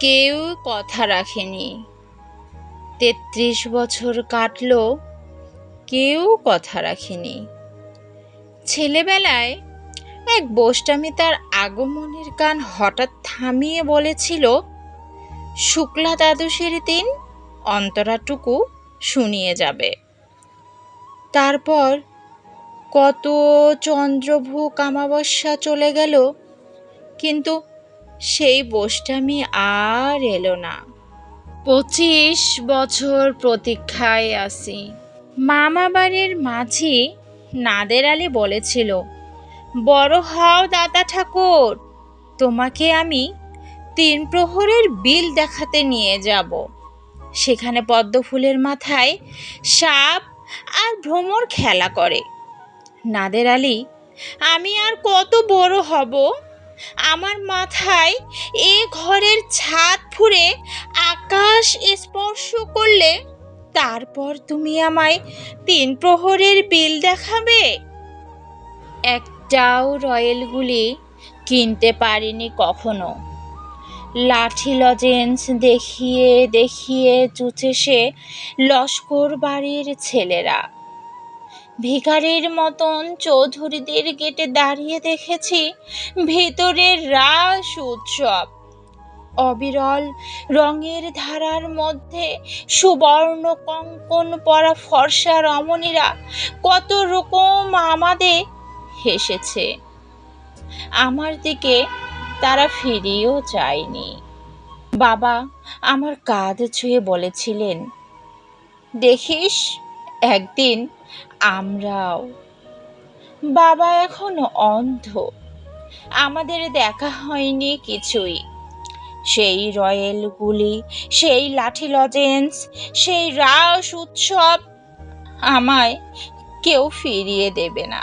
কেউ কথা রাখেনি। ৩৩ বছর কাটলো, কেউ কথা রাখেনি। ছেলেবেলায় এক বোষ্টামি তার আগমনের গান হঠাৎ থামিয়ে বলেছিল, শুক্লা দ্বাদশীর দিন অন্তরাটুকু শুনিয়ে যাবে। তারপর কত চন্দ্রভুক অমাবস্যা চলে গেল, কিন্তু সেই বোষ্টামি আর এলো না। ২৫ বছর প্রতীক্ষায় আছি। মামা বাড়ির মাঝি নাদের আলী বলেছিল, বড় হও দাদা ঠাকুর, তোমাকে আমি ৩ প্রহরের বিল দেখাতে নিয়ে যাব। সেখানে পদ্ম ফুলের মাথায় সাপ আর ভ্রমর খেলা করে। নাদের আলী, আমি আর কত বড় হব? আমার মাথায় এ ঘরের ছাদ ফুঁড়ে আকাশ স্পর্শ করলে তারপর তুমি আমায় ৩ প্রহরের বিল দেখাবে? একটাও রয়েল গুলি কিনতে পারিনি কখনো। লাঠি লজেন্স দেখিয়ে দেখিয়ে চুচেছে লস্কর বাড়ির ছেলেরা। ভিখারির মতন চৌধুরীদের গেটে দাঁড়িয়ে দেখেছি ভেতরের রাস উৎসব। অবিরল রঙের ধারার মধ্যে সুবর্ণ কঙ্কন পরা ফর্সা রমণীরা কত রকম আমাদের হেসেছে। আমার দিকে তারা ফিরিয়েও চায়নি। বাবা আমার কাঁধ ছুঁয়ে বলেছিলেন, দেখিস একদিন আমরাও। বাবা এখন অন্ধ, আমাদের দেখা হয়নি কিছুই। সেই রয়েলগুলি, সেই লাঠি লজেন্স, সেই রাস উৎসব আমায় কেউ ফিরিয়ে দেবে না।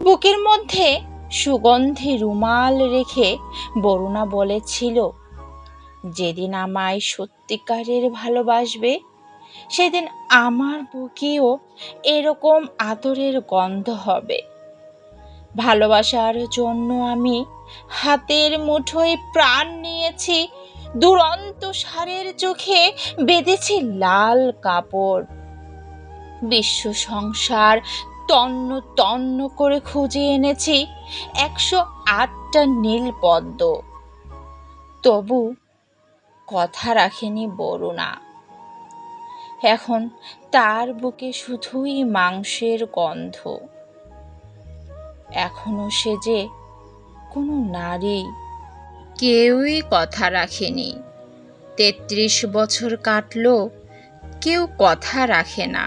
বুকের মধ্যে সুগন্ধি রুমাল রেখে বরুণা বলেছিল, যেদিন আমায় সত্যিকারের ভালোবাসবে সেদিন আমার বুকেও এরকম আদরের গন্ধ হবে। ভালোবাসার জন্য আমি হাতের মুঠোয় প্রাণ নিয়েছি, দুরন্ত ষাঁড়ের চোখে বেঁধেছি লাল কাপড়। বিশ্ব সংসার তন্ন তন্ন করে খুঁজে এনেছি ১০৮টা নীল পদ্ম, তবু কথা রাখেনি বরুণা। এখন তার বুকে শুধুই মাংসের গন্ধ। এখনো সে যে কোনো নারী। কেউই কথা রাখেনি। ৩৩ বছর কাটলো, কেউ কথা রাখে না।